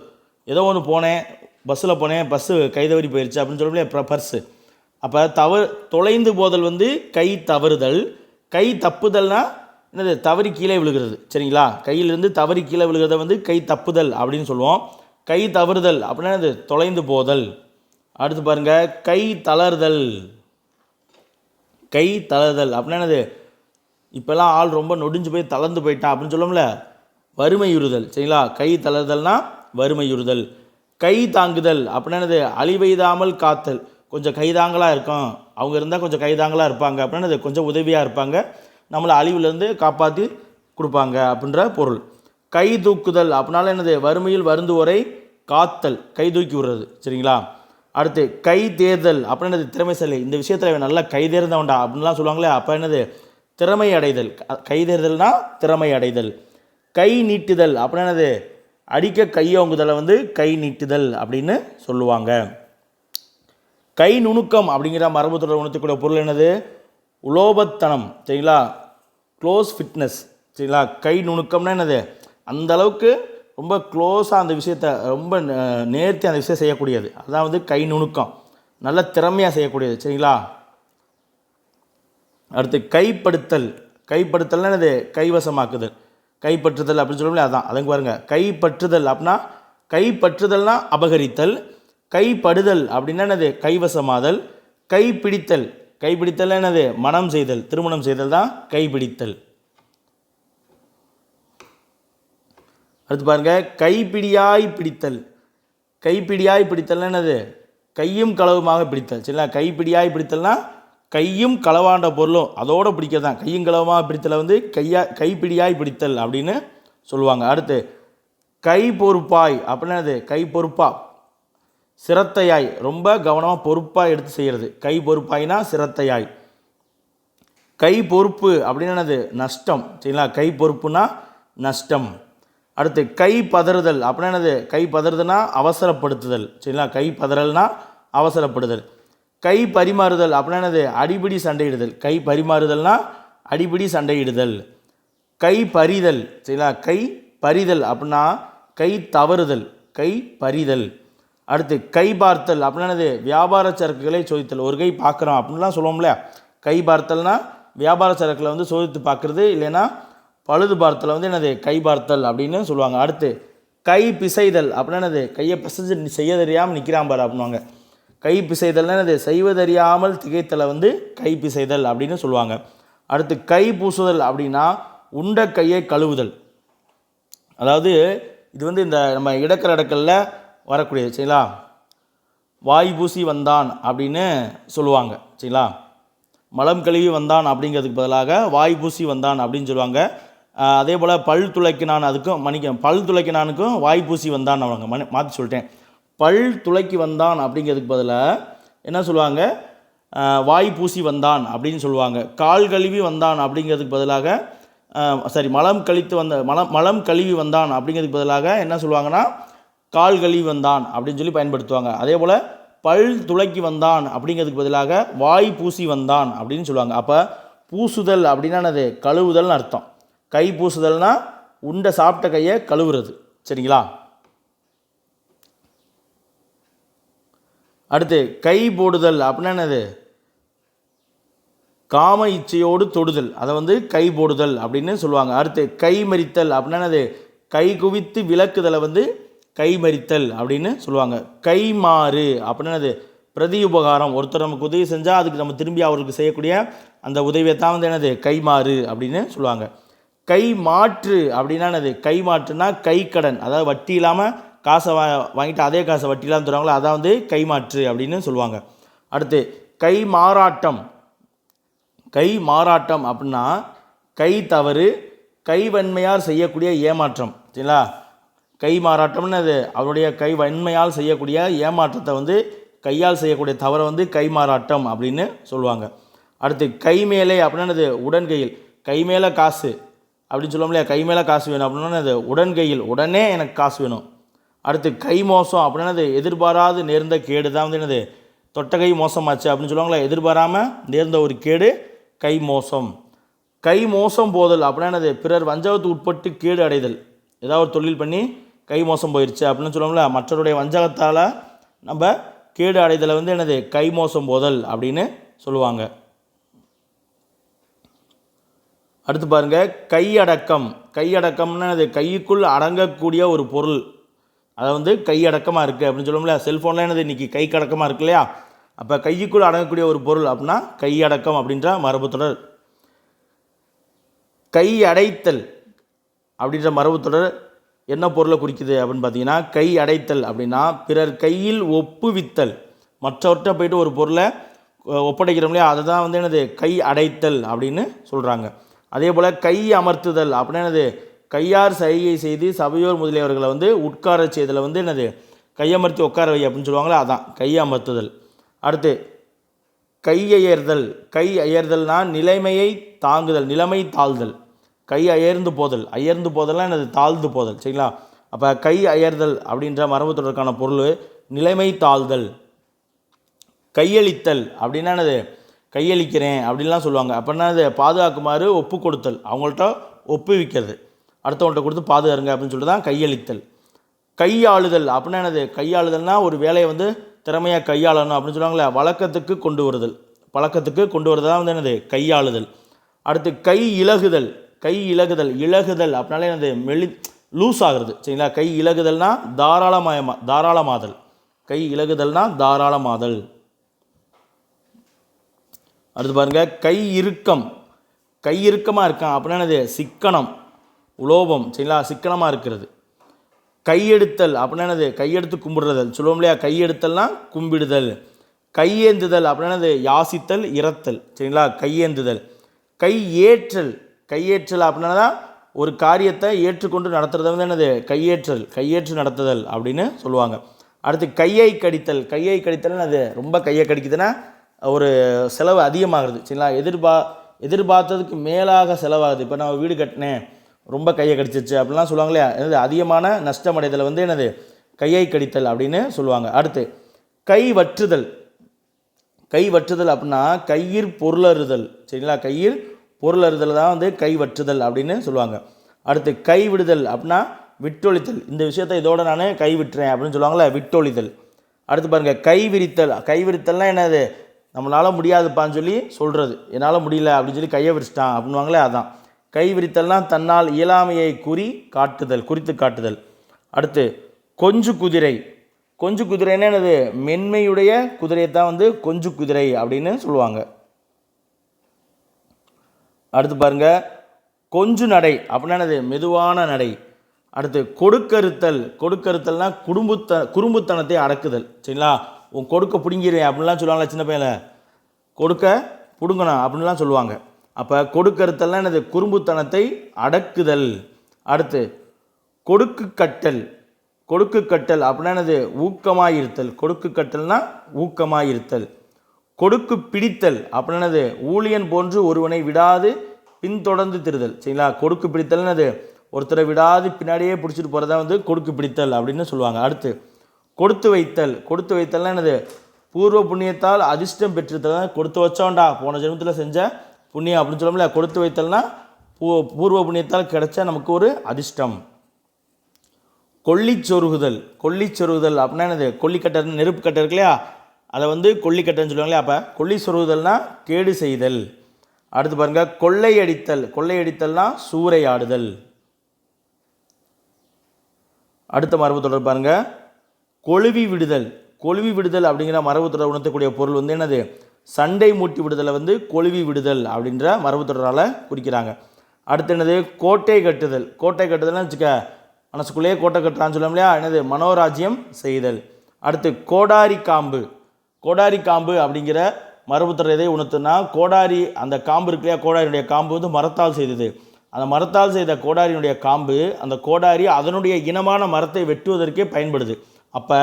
ஏதோ ஒன்று போனேன் பஸ்ஸில் போனேன், பஸ்ஸு கை தவறி போயிடுச்சு அப்படின்னு சொல்ல முடியாது, பர்ஸு. அப்போ தொலைந்து போதல் வந்து கை தவறுதல். கை தப்புதல்னா என்னது தவறி கீழே விழுகிறது, சரிங்களா. கையிலிருந்து தவறி கீழே விழுகிறத வந்து கை தப்புதல் அப்படின்னு சொல்லுவோம். கை தவறுதல் அப்படின்னா அது தொலைந்து போதல். அடுத்து பாருங்கள் கை தளர்தல். கை தளர்தல் அப்படின்னா என்னது இப்போல்லாம் ஆள் ரொம்ப நொடிஞ்சு போய் தளர்ந்து போயிட்டான் அப்படின்னு சொல்லுவோம்ல, வறுமையுறுதல், சரிங்களா. கை தளர்தல்னா வறுமையுறுதல். கை தாங்குதல் அப்படின்னா என்னது அழிவைதாமல் காத்தல், கொஞ்சம் கைதாங்களாக இருக்கும், அவங்க இருந்தால் கொஞ்சம் கைதாங்களாக இருப்பாங்க அப்படின்னா அது கொஞ்சம் உதவியாக இருப்பாங்க, நம்மளை அழிவுலேருந்து காப்பாற்றி கொடுப்பாங்க அப்படின்ற பொருள். கை தூக்குதல் அப்படின்னால என்னது வறுமையில் வருந்துவோரை காத்தல், கை தூக்கி விடுறது, சரிங்களா. அடுத்து கை தேர்தல் அப்படின்னா என்னது? திறமைசாலி. இந்த விஷயத்தில் இவன் நல்லா கை தேர்ந்தவன்டா அப்படின்லாம் சொல்லுவாங்களே, அப்போ என்னது? திறமை அடைதல். கை தேர்தல்னா திறமை அடைதல். கை நீட்டுதல் அப்படின்னா என்னது? அடிக்க கையோங்குதலை வந்து கை நீட்டுதல் அப்படின்னு சொல்லுவாங்க. கை நுணுக்கம் அப்படிங்கிற மரபுத்தொடர் உணர்த்தக்கூடிய பொருள் என்னது? உலோபத்தனம். சரிங்களா? Close fitness. சரிங்களா? கை நுணுக்கம்னா என்னது? அந்த அளவுக்கு ரொம்ப க்ளோஸாக அந்த விஷயத்தை ரொம்ப நேர்த்தி அந்த விஷயம் செய்யக்கூடியது. அதான் வந்து கை நுணுக்கம். நல்ல திறமையாக செய்யக்கூடியது. சரிங்களா? அடுத்து கைப்படுத்தல். கைப்படுத்தல்னா என்னது? கைவசமாக்குதல். கைப்பற்றுதல் அப்படின்னு சொல்லுவோம்ல, அதான். அதுங்க பாருங்க, கைப்பற்றுதல் அப்படின்னா கைப்பற்றுதல்னா அபகரித்தல். கைப்படுதல் அப்படின்னா என்னது? கைவசமாதல். கைப்பிடித்தல். கைப்பிடித்தல் என்னது? மனம் செய்தல், திருமணம் செய்தல் தான் கைப்பிடித்தல். அடுத்து பாருங்க, கைப்பிடியாய் பிடித்தல். கைப்பிடியாய் பிடித்தல்னா என்னது? கையும் களவுமாக பிடித்தல். சரிங்களா? கைப்பிடியாய் பிடித்தல்னா கையும் களவாண்ட பொருளும் அதோடு பிடிக்கிறது தான். கையும் களவுமாக பிடித்தலை வந்து கைப்பிடியாய் பிடித்தல் அப்படின்னு சொல்லுவாங்க. அடுத்து கை பொறுப்பாய் அப்படின்னா என்னது? கை பொறுப்பா, சிரத்தையாய், ரொம்ப கவனமாக பொறுப்பாக எடுத்து செய்கிறது. கை பொறுப்பாய்னா சிரத்தையாய். கை பொறுப்பு அப்படின்னா என்னது? நஷ்டம். சரிங்களா? கை பொறுப்புனா நஷ்டம். அடுத்து கை பதறுதல் அப்படின்னா என்னது? கை பதறுதுன்னா அவசரப்படுத்துதல். சரிங்களா? கை பதறல்னா அவசரப்படுதல். கை பரிமாறுதல் அப்படின்னா என்னது? அடிபிடி சண்டையிடுதல். கை பரிமாறுதல்னா அடிபிடி சண்டையிடுதல். கை பறிதல். சரிங்களா? கை பறிதல் அப்படின்னா கை தவறுதல், கை பறிதல். அடுத்து கை பார்த்தல் அப்படின்னா என்னது? வியாபார சரக்குகளை சோதித்தல். ஒரு கை பார்க்குறோம் அப்படின்லாம் சொல்லுவோம்ல. கை பார்த்தல்னா வியாபார சரக்குகளை வந்து சோதித்து பார்க்குறது, இல்லைன்னா பழுது பார்த்தல் வந்து என்னது? கை பார்த்தல் அப்படின்னு சொல்லுவாங்க. அடுத்து கை பிசைதல் அப்படின்னா என்னது? கையை பிசைஞ்சு செய்ய தெரியாமல் நிற்கிறான் பாரு அப்படின்வாங்க. கை பிசைதல்னா என்னது? செய்வதறியாமல் திகைத்தலை வந்து கை பிசைதல் அப்படின்னு சொல்லுவாங்க. அடுத்து கை பூசுதல் அப்படின்னா உண்ட கையை கழுவுதல். அதாவது இது வந்து இந்த நம்ம இடக்கல் அடக்கல்ல வரக்கூடியது. சரிங்களா? வாய் பூசி வந்தான் அப்படின்னு சொல்லுவாங்க. சரிங்களா? மலம் கழுவி வந்தான் அப்படிங்கிறதுக்கு பதிலாக வாய் பூசி வந்தான் அப்படின்னு சொல்லுவாங்க. அதே போல் பல் துளைக்கினான், அதுக்கும் பல் துளைக்கினானுக்கும் வாய் பூசி வந்தான் அவங்க மாற்றி சொல்லிட்டேன். பல் துளைக்கி வந்தான் அப்படிங்கிறதுக்கு பதிலாக என்ன சொல்லுவாங்க? வாய் பூசி வந்தான் அப்படின்னு சொல்லுவாங்க. கால் கழுவி வந்தான் அப்படிங்கிறதுக்கு பதிலாக மலம் கழுவி வந்தான் அப்படிங்கிறதுக்கு பதிலாக என்ன சொல்லுவாங்கன்னா கால் கழுவி வந்தான் அப்படின்னு சொல்லி பயன்படுத்துவாங்க. அதே போல் பல் துளைக்கி வந்தான் அப்படிங்கிறதுக்கு பதிலாக வாய் பூசி வந்தான் அப்படின்னு சொல்லுவாங்க. அப்போ பூசுதல் அப்படின்னா என்னது? கழுவுதல்னு அர்த்தம். கை பூசுதல்னா உண்டை சாப்பிட்ட கையை கழுவுறது. சரிங்களா? அடுத்து கை போடுதல் அப்படின்னா என்னது? காம இச்சையோடு தொடுதல், அதை வந்து கை போடுதல் அப்படின்னு சொல்லுவாங்க. அடுத்து கை மறித்தல் அப்படின்னா என்னது? கை குவித்து விளக்குதலை வந்து கை மறித்தல் அப்படின்னு சொல்லுவாங்க. கை மாறு அப்படின்னா என்னது? பிரதி உபகாரம். ஒருத்தர் நமக்கு உதவி செஞ்சால் அதுக்கு நம்ம திரும்பி அவருக்கு செய்யக்கூடிய அந்த உதவியை தான் வந்து என்னது? கைமாறு அப்படின்னு சொல்லுவாங்க. கை மாற்று அப்படின்னா என்னது? கை மாற்றுனா கை கடன், அதாவது வட்டி இல்லாமல் காசை வாங்கிட்டு அதே காசை வட்டி இல்லாமல் தருவாங்களோ அதான் வந்து கை மாற்று அப்படின்னு சொல்லுவாங்க. அடுத்து கை மாறாட்டம். கை மாறாட்டம் அப்படின்னா கை தவறு, கை வன்மையால் செய்யக்கூடிய ஏமாற்றம். சரிங்களா? கை மாறாட்டம்னு அது அவருடைய கை வன்மையால் செய்யக்கூடிய ஏமாற்றத்தை வந்து கையால் செய்யக்கூடிய தவறை வந்து கை மாறாட்டம் அப்படின்னு சொல்லுவாங்க. அடுத்து கை மேலே அப்படின்னது உடன்கையில். கை மேலே காசு அப்படின்னு சொல்லுவோம் இல்லையா? கை மேலே காசு வேணும் அப்படின்னா அது உடன்கையில், உடனே எனக்கு காசு வேணும். அடுத்து கை மோசம் அப்படின்னது எதிர்பாராது நேர்ந்த கேடு தான் வந்து என்னது? தொட்டகை மோசமாச்சு அப்படின்னு சொல்லுவாங்களா? எதிர்பாராமல் நேர்ந்த ஒரு கேடு கை மோசம். கை மோசம் போதல் அப்படின்னா என்னது? பிறர் வஞ்சகத்துக்கு உட்பட்டு கேடு அடைதல். ஏதாவது ஒரு தொழில் பண்ணி கை மோசம் போயிடுச்சு அப்படின்னு சொல்லுவோம்ல, மற்றவருடைய வஞ்சகத்தால் நம்ம கேடு அடைதலை வந்து என்னது? கை மோசம் போதல் அப்படின்னு சொல்லுவாங்க. அடுத்து பாருங்கள், கையடக்கம். கையடக்கம்னா அது கைக்குள் அடங்கக்கூடிய ஒரு பொருள், அதை வந்து கையடக்கமாக இருக்குது அப்படின்னு சொல்லுவோம்ல. செல்ஃபோனில் என்னது? இன்றைக்கி கைக்கடக்கமாக இருக்கு இல்லையா? அப்போ கைக்குள் அடங்கக்கூடிய ஒரு பொருள் அப்படின்னா கையடக்கம் அப்படின்ற மரபுத்தொடர். கை அடைத்தல் அப்படின்ற மரபுத்தொடர் என்ன பொருளை குறிக்குது அப்படின்னு பார்த்தீங்கன்னா, கை அடைத்தல் அப்படின்னா பிறர் கையில் ஒப்புவித்தல். மற்றவர்கிட்ட போய்ட்டு ஒரு பொருளை ஒப்படைக்கிறோம் இல்லையா, அதை தான் வந்து என்னது? கை அடைத்தல் அப்படின்னு சொல்கிறாங்க. அதே போல் கை அமர்த்துதல் அப்படின்னா என்னது? கையார் சைகை செய்து சபையோர் முதலியவர்களை வந்து உட்கார செய்தலை வந்து என்னது? கையமர்த்தி உட்கார வை அப்படின்னு சொல்லுவாங்களே, அதான் கையமர்த்துதல். அடுத்து கையெயர்தல். கை அயர்தல்னால் நிலைமையை தாங்குதல், நிலைமை தாழ்தல். கை அயர்ந்து போதல், அயர்ந்து போதல்லாம் என்னது, தாழ்ந்து போதல். சரிங்களா? அப்போ கை அயர்தல் அப்படின்ற மரபு தொடருக்கான பொருள் நிலைமை தாழ்தல். கையளித்தல் அப்படின்னா என்னது, கையளிக்கிறேன் அப்படின்லாம் சொல்லுவாங்க. அப்படின்னா அது பாதுகாக்குமாறு ஒப்பு கொடுத்தல், அவங்கள்ட்ட ஒப்புவிக்கிறது, அடுத்தவங்கள்ட்ட கொடுத்து பாதுகாருங்க அப்படின்னு சொல்லிட்டு தான் கையளித்தல். கையாளுதல் அப்படின்னா என்னது, கையாளுதல்னால் ஒரு வேலையை வந்து திறமையாக கையாளணும் அப்படின்னு சொல்லுவாங்களே, வழக்கத்துக்கு கொண்டு வருதல், பழக்கத்துக்கு கொண்டு வருதல் தான் வந்து என்னது, கையாளுதல். அடுத்து கை இலகுதல். கை இலகுதல், இலகுதல் அப்படின்னாலே என்னது, லூஸ் ஆகுறது. சரிங்களா? கை இலகுதல்னா தாராளமாதல். கை இலகுதல்னா தாராளமாதல். அடுத்து பாருங்க, கை இறுக்கம். கை இறுக்கமாக இருக்கான் அப்படின்னா என்னது, சிக்கனம், உலோபம். சரிங்களா? சிக்கனமாக இருக்கிறது. கையெடுத்தல் அப்படின்னா என்னது, கையெடுத்து கும்பிடுறதல். சொல்லுவோம் இல்லையா, கையெடுத்தல்னா கும்பிடுதல். கையேந்துதல் அப்படின்னா என்னது, யாசித்தல், இரத்தல். சரிங்களா? கையேந்துதல். கையேற்றல். கையேற்றல் அப்படின்னா ஒரு காரியத்தை ஏற்றுக்கொண்டு நடத்துறது வந்து என்னது, கையேற்றல், கையேற்று நடத்துதல் அப்படின்னு சொல்லுவாங்க. அடுத்து கையை கடித்தல். கையை கடித்தல்னு அது ரொம்ப கையை கடிக்குதுன்னா ஒரு செலவு அதிகமாகுது. சரிங்களா? எதிர்பார்த்ததுக்கு மேலாக செலவாகுது. இப்போ நான் வீடு கட்டினேன், ரொம்ப கையை கடிச்சிச்சு அப்படின்லாம் சொல்லுவாங்களே, என்னது, அதிகமான நஷ்டமடைதல் வந்து என்னது, கையை கடித்தல் அப்படின்னு சொல்லுவாங்க. அடுத்து கை வற்றுதல். கை வற்றுதல் அப்படின்னா கையிற் பொருளறுதல். சரிங்களா? கையிற் பொருளறுதல் தான் வந்து கை வற்றுதல் அப்படின்னு சொல்லுவாங்க. அடுத்து கை விடுதல் அப்படின்னா விட்டொழித்தல். இந்த விஷயத்தை இதோட நான் கை விட்டுறேன் அப்படின்னு சொல்லுவாங்களே, விட்டொழிதல். அடுத்து பாருங்கள், கை விரித்தல். கை விரித்தல்னால் என்னது, நம்மளால் முடியாதுப்பான்னு சொல்லி சொல்கிறது, என்னால் முடியல அப்படின்னு சொல்லி கையை விரிச்சிட்டான் அப்படின்வாங்களே, அதான் கை விரித்தல்னால் தன்னால் இயலாமையை குறித்து காட்டுதல். அடுத்து கொஞ்சு குதிரை. கொஞ்சு குதிரைன்னா என்னது, மென்மையுடைய குதிரையை தான் வந்து கொஞ்சு குதிரை அப்படின்னு சொல்லுவாங்க. அடுத்து பாருங்க, கொஞ்சு நடை அப்படின்னா என்னது, மெதுவான நடை. அடுத்து கொடுக்கறுத்தல். கொடுக்கறுத்தல்னால் குறும்புத்தனத்தை அடக்குதல். சரிங்களா? உன் கொடுக்க பிடுங்கிறேன் அப்படின்லாம் சொல்லுவாங்களா, சின்ன பையனை கொடுக்க பிடுங்கணும் அப்படின்லாம் சொல்லுவாங்க. அப்போ கொடுக்கறுத்தல்னால் என்னது, குறும்புத்தனத்தை அடக்குதல். அடுத்து கொடுக்கு கட்டல். கொடுக்கு கட்டல் அப்படின்னா என்னது, ஊக்கமாயிருத்தல். கொடுக்கு கட்டல்னா ஊக்கமாயிருத்தல். கொடுக்கு பிடித்தல் அப்படின்னா என்னது, ஊழியன் போன்று ஒருவனை விடாது பின்தொடர்ந்து திருதல். சரிங்களா? கொடுக்கு பிடித்தல் என்னது, ஒருத்தரை விடாது பின்னாடியே பிடிச்சிட்டு போகிறதா வந்து கொடுக்கு பிடித்தல் அப்படின்னு சொல்லுவாங்க. அடுத்து கொடுத்து வைத்தல். கொடுத்து வைத்தல்னா என்னது, பூர்வ புண்ணியத்தால் அதிர்ஷ்டம் பெற்றுத்தல். கொடுத்து வச்சோண்டா, போன ஜென்மத்தில் செஞ்ச புண்ணியம் அப்படின்னு சொல்லல. கொடுத்து வைத்தல்னா பூர்வ புண்ணியத்தால் கிடைச்சா நமக்கு ஒரு அதிர்ஷ்டம். கொல்லிச்சொருகுதல். கொல்லிச்சொருகுதல் அப்படின்னா என்னது, கொல்லிக்கட்டை, நெருப்பு கட்டை இருக்கு இல்லையா, அதை வந்து கொல்லிக்கட்டைன்னு சொல்லுவாங்களே. அப்போ கொல்லி சொருகுதல்னா கேடு செய்தல். அடுத்து பாருங்க, கொள்ளையடித்தல். கொள்ளையடித்தல்னா சூறையாடுதல். அடுத்த மரபு தொடர் பாருங்க, கொழுவி விடுதல். கொழுவி விடுதல் அப்படிங்கிற மரபு தொடர் உணர்த்தக்கூடிய பொருள் வந்து என்னது, சண்டை மூட்டி விடுதலை வந்து கொழுவி விடுதல் அப்படின்ற மரபு தொடரால் குறிக்கிறாங்க. அடுத்து என்னது, கோட்டை கட்டுதல். கோட்டை கட்டுதல்னு வச்சுக்க, மனசுக்குள்ளேயே கோட்டை கட்டுறான்னு சொல்லலாம் இல்லையா, என்னது, மனோராஜ்யம் செய்தல். அடுத்து கோடாரி காம்பு. கோடாரி காம்பு அப்படிங்கிற மரபு தொடர் எதை உணர்த்துனா, கோடாரி, அந்த காம்பு இருக்கு இல்லையா, கோடாரியுடைய காம்பு வந்து மரத்தால் செய்தது. அந்த மரத்தால் செய்த கோடாரியினுடைய காம்பு, அந்த கோடாரி அதனுடைய இனமான மரத்தை வெட்டுவதற்கே பயன்படுது. அப்போ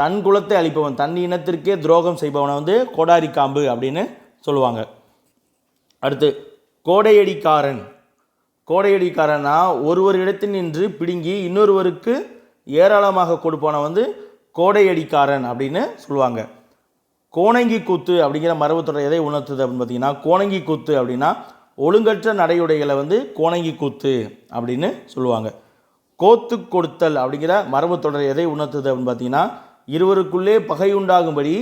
தன் குலத்தை அழிப்பவன், தன் இனத்திற்கே துரோகம் செய்பவனை வந்து கோடாரி காம்பு அப்படின்னு சொல்லுவாங்க. அடுத்து கோடையடிக்காரன். கோடையடிக்காரன்னா ஒருவர் இடத்தில் நின்று பிடுங்கி இன்னொருவருக்கு ஏராளமாக கொடுப்பவனை வந்து கோடையடிக்காரன் அப்படின்னு சொல்லுவாங்க. கோணங்கி கூத்து அப்படிங்கிற மரபு தொடர் எதை உணர்த்துது அப்படின்னு பார்த்தீங்கன்னா, கோணங்கி கூத்து அப்படின்னா ஒழுங்கற்ற நடையுடைகளை வந்து கோணங்கி கூத்து அப்படின்னு சொல்லுவாங்க. கோத்து கொடுத்தல் அப்படிங்கிற மரபு தொடர் எதை உணர்த்துது அப்படின்னு பார்த்தீங்கன்னா, இருவருக்குள்ளே பகை உண்டாகும்படி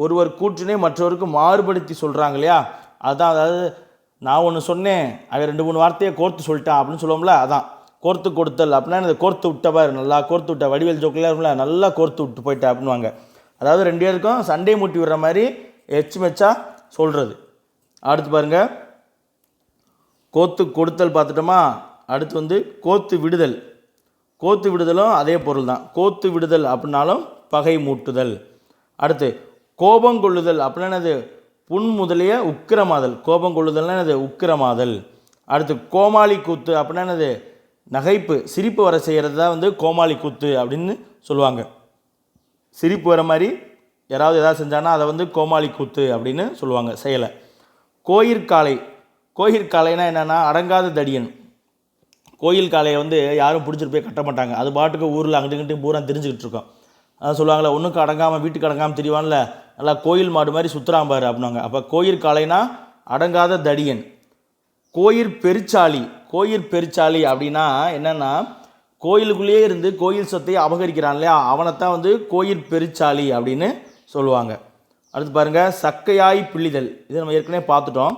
ஒருவர் கூற்றினை மற்றவருக்கு மாறுபடுத்தி சொல்கிறாங்க இல்லையா, அதுதான். அதாவது நான் ஒன்று சொன்னேன், அவன் 2-3 வார்த்தையை கோர்த்து சொல்லிட்டான் அப்படின்னு சொல்லுவோம்ல, அதான் கோர்த்து கொடுத்தல். அப்படின்னா இந்த கோர்த்து விட்டப்பார், நல்லா கோர்த்து விட்ட, வடிவேல் ஜோக்கில் இருக்கும்ல, நல்லா கோர்த்து விட்டு போயிட்டா அப்படின்வாங்க. அதாவது 2 பேருக்கும் சண்டை மூட்டி விடுற மாதிரி எச்சு மெச்சா சொல்கிறது. அடுத்து பாருங்கள், கோத்து கொடுத்தல் பார்த்துட்டோமா. அடுத்து வந்து கோத்து விடுதல். கோத்து விடுதலும் அதே பொருள் தான். கோத்து விடுதல் அப்படின்னாலும் பகை மூட்டுதல். அடுத்து கோபம் கொள்ளுதல் அப்படின்னா என்னது, புண் முதலிய உக்கிரமாதல். கோபம் கொள்ளுதல்னா என்னது, உக்கிரமாதல். அடுத்து கோமாளி கூத்து அப்படின்னா என்னது, நகைப்பு, சிரிப்பு வர செய்கிறது தான் வந்து கோமாளி கூத்து அப்படின்னு சொல்லுவாங்க. சிரிப்பு வர மாதிரி யாராவது எதாவது செஞ்சாங்கன்னா அதை வந்து கோமாளி கூத்து அப்படின்னு சொல்லுவாங்க செயலை. கோயிற்காலை. கோயிற்காலைனா என்னென்னா அடங்காத தடியன். கோயில் காளையை வந்து யாரும் பிடிச்சிட்டு போய் கட்ட மாட்டாங்க. அது பாட்டுக்கு ஊரில் அங்கிட்டு இங்கிட்டு பூரா தெரிஞ்சுக்கிட்டு இருக்கோம். அதான் சொல்லுவாங்களே, ஒன்றுக்கு அடங்காமல் வீட்டுக்கு அடங்காமல் திரிவான்ல, நல்லா கோயில் மாடு மாதிரி சுற்றுறான் பாரு அப்படின்னாங்க. அப்போ கோயில் காளைனா அடங்காத தடியன். கோயில் பெருச்சாளி. கோயில் பெருச்சாளி அப்படின்னா என்னென்னா, கோயிலுக்குள்ளேயே இருந்து கோயில் சொத்தையை அபகரிக்கிறான் இல்லையா, அவனைத்தான் வந்து கோயில் பெருச்சாளி அப்படின்னு சொல்லுவாங்க. அடுத்து பாருங்கள், சக்கையாய் பிழிதல். இதை நம்ம ஏற்கனவே பார்த்துட்டோம்.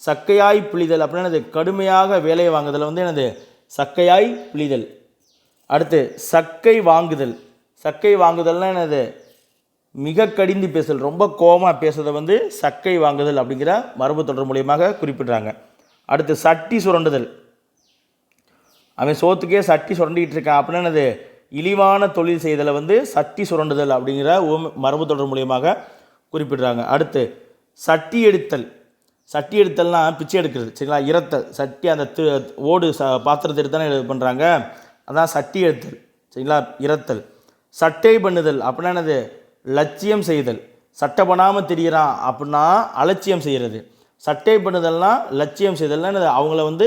சக்கையாய் பிழிதல் அப்படின்னா என்னது, கடுமையாக வேலையை வாங்குதல் வந்து என்னது, சக்கையாய் பிழிதல். அடுத்து சக்கை வாங்குதல். சக்கை வாங்குதல்னால் என்னது, மிக கடிந்து பேசல், ரொம்ப கோபமாக பேசுறதை வந்து சக்கை வாங்குதல் அப்படிங்கிற மரபு தொடர் மூலியமாக குறிப்பிட்றாங்க. அடுத்து சட்டி சுரண்டுதல். அவன் சோத்துக்கே சட்டி சுரண்டிகிட்டு இருக்கான் அப்படின்னா என்னது, இழிவான தொழில் செய்தலை வந்து சட்டி சுரண்டுதல் அப்படிங்கிற மரபு தொடர் மூலியமாக குறிப்பிட்றாங்க. அடுத்து சட்டி எடுத்தல். சட்டி எடுத்தல்னால் பிச்சை எடுக்கிறது சரிங்களா. இரத்தல் சட்டி, அந்த ஓடு பாத்திரத்தை எடுத்தானே இது பண்ணுறாங்க, அதான் சட்டி எடுத்தல் சரிங்களா. இரத்தல். சட்டை பண்ணுதல் அப்படின்னா என்னது, லட்சியம் செய்தல். சட்டை பண்ணாமல் தெரிகிறான் அப்படின்னா அலட்சியம் செய்கிறது. சட்டை பண்ணுதல்னால் லட்சியம் செய்தல்னா என்னது, அவங்கள வந்து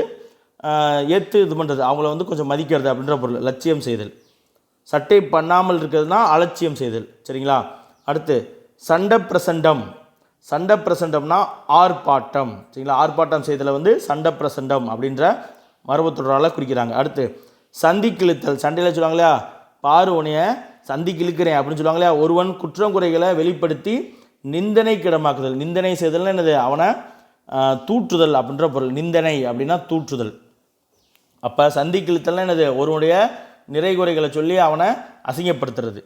ஏற்று இது பண்ணுறது, அவங்கள வந்து கொஞ்சம் மதிக்கிறது அப்படின்ற பொருள் லட்சியம் செய்தல். சட்டை பண்ணாமல் இருக்கிறதுனா அலட்சியம் செய்தல் சரிங்களா. அடுத்து சண்டை பிரசண்டம். சண்டை பிரசண்டம்னா ஆர்ப்பாட்டம் சரிங்களா. ஆர்ப்பாட்டம் செய்தலை வந்து சண்டை பிரசண்டம் அப்படின்ற மரபு தொடரால் குறிக்கிறாங்க. அடுத்து சந்தி கிழித்தல். சண்டையில் சொல்லுவாங்க இல்லையா, பாரு உனைய சந்தி கிழிக்கிறேன் அப்படின்னு சொல்லுவாங்க இல்லையா. ஒருவன் குற்றம் குறைகளை வெளிப்படுத்தி நிந்தனை கிடமாக்குதல். நிந்தனை செய்தல்னா என்னது, அவனை தூற்றுதல் அப்படின்ற பொருள். நிந்தனை அப்படின்னா தூற்றுதல். அப்போ சந்தி கிழித்தல்னா என்னது, ஒருவனுடைய நிறை குறைகளை சொல்லி அவனை அசிங்கப்படுத்துறது.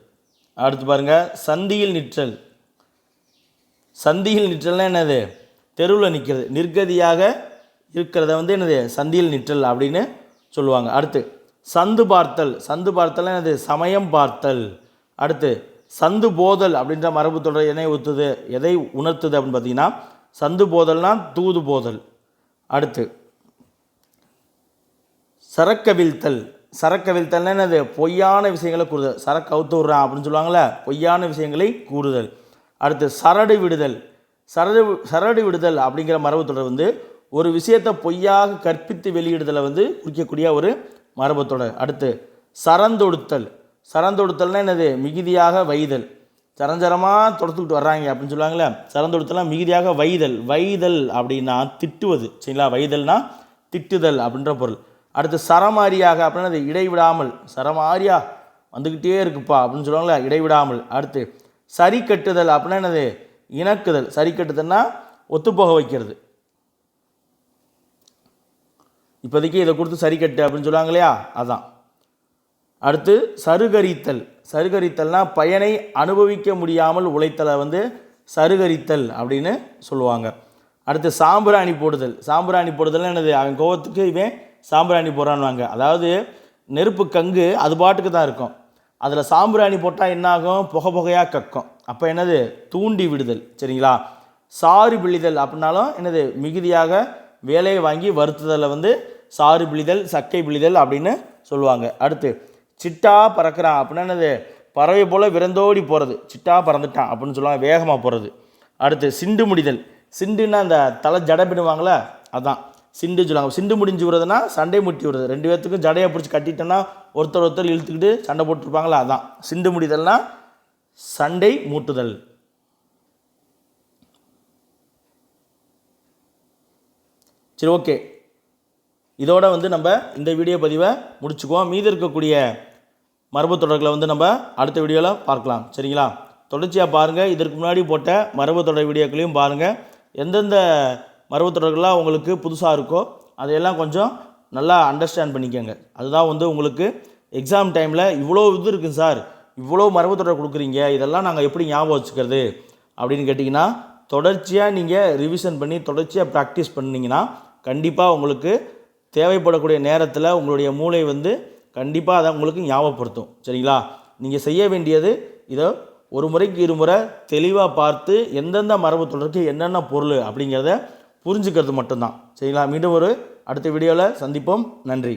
அடுத்து பாருங்கள், சந்தியில் நிற்றல். சந்தியில் நிற்றல்னா என்னது, தெருவில் நிற்கிறது, நிர்கதியாக இருக்கிறத வந்து என்னது சந்தியில் நிற்றல் அப்படின்னு சொல்லுவாங்க. அடுத்து சந்து பார்த்தல். சந்து பார்த்தல் என்னது, சமயம் பார்த்தல். அடுத்து சந்து போதல் அப்படின்ற மரபு தொடர் எதை உணர்த்துது அப்படின்னு பார்த்தீங்கன்னா, சந்து போதல்னா தூது போதல். அடுத்து சரக்கவிழ்த்தல். சரக்கவிழ்த்தல்னா என்னது, பொய்யான விஷயங்களை கூறுதல். சரக்கு அவுத்து விட்றான் அப்படின்னு சொல்லுவாங்களே, பொய்யான விஷயங்களை கூறுதல். அடுத்து சரடு விடுதல். சரடு விடுதல் அப்படிங்கிற மரபு தொடர் வந்து ஒரு விஷயத்தை பொய்யாக கற்பித்து வெளியிடுதலை வந்து குறிக்கக்கூடிய ஒரு மரபு தொடர். அடுத்து சரந்தொடுத்தல். சரந்தொடுத்தல்னா என்னது, மிகுதியாக வைதல். சரஞ்சரமாக தொடுத்துக்கிட்டு வர்றாங்க அப்படின்னு சொல்லுவாங்களே, சரந்தொடுத்தலாம் மிகுதியாக வைதல். வைதல் அப்படின்னா திட்டுவது சரிங்களா. வைதல்னா திட்டுதல் அப்படின்ற பொருள். அடுத்து சரமாரியாக அப்படின்னா இடைவிடாமல். சரமாரியா வந்துக்கிட்டே இருக்குப்பா அப்படின்னு சொல்லுவாங்களே, இடைவிடாமல். அடுத்து சரி கட்டுதல் அப்படின்னா என்னது, இணக்குதல். சரி கட்டுதல்னா ஒத்துப்போக வைக்கிறது. இப்போதைக்கு இதை கொடுத்து சரி கட்டு அப்படின்னு சொல்லுவாங்க இல்லையா, அதான். அடுத்து சருகரித்தல். சருகரித்தல்னா பயனை அனுபவிக்க முடியாமல் உழைத்தலை வந்து சருகரித்தல் அப்படின்னு சொல்லுவாங்க. அடுத்து சாம்பிராணி போடுதல். சாம்பிராணி போடுதல்னா என்னது, அவன் கோவத்துக்கு இவன் சாம்பிராணி போடுறான்வாங்க. அதாவது நெருப்பு கங்கு அது பாட்டுக்கு தான் இருக்கும், அதில் சாம்பிராணி போட்டால் என்னாகும், புகை புகையாக கக்கும். அப்போ என்னது, தூண்டி விடுதல் சரிங்களா. சாறு பிழிதல் அப்படின்னாலும் என்னது, மிகுதியாக வேலையை வாங்கி வருத்துதலை வந்து சாறு பிழிதல், சக்கை பிழிதல் அப்படின்னு சொல்லுவாங்க. அடுத்து சிட்டா பறக்கிறான் அப்படின்னா என்னது, பறவை போல் விரந்தோடி போகிறது. சிட்டா பறந்துட்டான் அப்படின்னு சொல்லுவாங்க, வேகமாக போகிறது. அடுத்து சிண்டு முடிதல். சிண்டுன்னா அந்த தலை ஜடை பிடுவாங்களே, அதான் சிண்டு சொல்லுவாங்க. சிண்டு முடிஞ்சு விடுறதுனா சண்டை முட்டி விடுறது. ரெண்டு பேர்த்துக்கும் ஜடையை பிடிச்சி கட்டிட்டோன்னா ஒருத்தர் இழுத்துக்கிட்டு சண்டை போட்டுருப்பாங்களா, அதான் சிண்டு முடிதல்னா சண்டை மூட்டுதல். சரி, ஓகே. இதோட வந்து நம்ம இந்த வீடியோ பதிவை முடிச்சுக்குவோம். மீதி இருக்கக்கூடிய மரபு தொடர்களை வந்து நம்ம அடுத்த வீடியோவில் பார்க்கலாம் சரிங்களா. தொடர்ச்சியாக பாருங்கள். இதற்கு முன்னாடி போட்ட மரபு தொடர் வீடியோக்களையும் பாருங்கள். எந்தெந்த மரபு தொடர்கள்லாம் உங்களுக்கு புதுசாக இருக்கோ அதையெல்லாம் கொஞ்சம் நல்லா அண்டர்ஸ்டாண்ட் பண்ணிக்கோங்க. அதுதான் வந்து உங்களுக்கு எக்ஸாம் டைமில் இவ்வளோ இது இருக்குது சார், இவ்வளோ மரபு தொடர் கொடுக்குறீங்க, இதெல்லாம் நாங்கள் எப்படி ஞாபகம் வச்சுக்கிறது அப்படின்னு கேட்டிங்கன்னா, தொடர்ச்சியாக நீங்கள் ரிவிஷன் பண்ணி தொடர்ச்சியாக ப்ராக்டிஸ் பண்ணிங்கன்னா கண்டிப்பாக உங்களுக்கு தேவைப்படக்கூடிய நேரத்தில் உங்களுடைய மூளை வந்து கண்டிப்பாக அதை உங்களுக்கு ஞாபகப்படுத்தும் சரிங்களா. நீங்கள் செய்ய வேண்டியது இதை ஒரு முறைக்கு இருமுறை தெளிவாக பார்த்து எந்தெந்த மரபு தொடருக்கு என்னென்ன பொருள் அப்படிங்கிறத புரிஞ்சுக்கிறது மட்டும்தான் சரிங்களா. மீண்டும் ஒரு அடுத்த வீடியோவில் சந்திப்போம். நன்றி.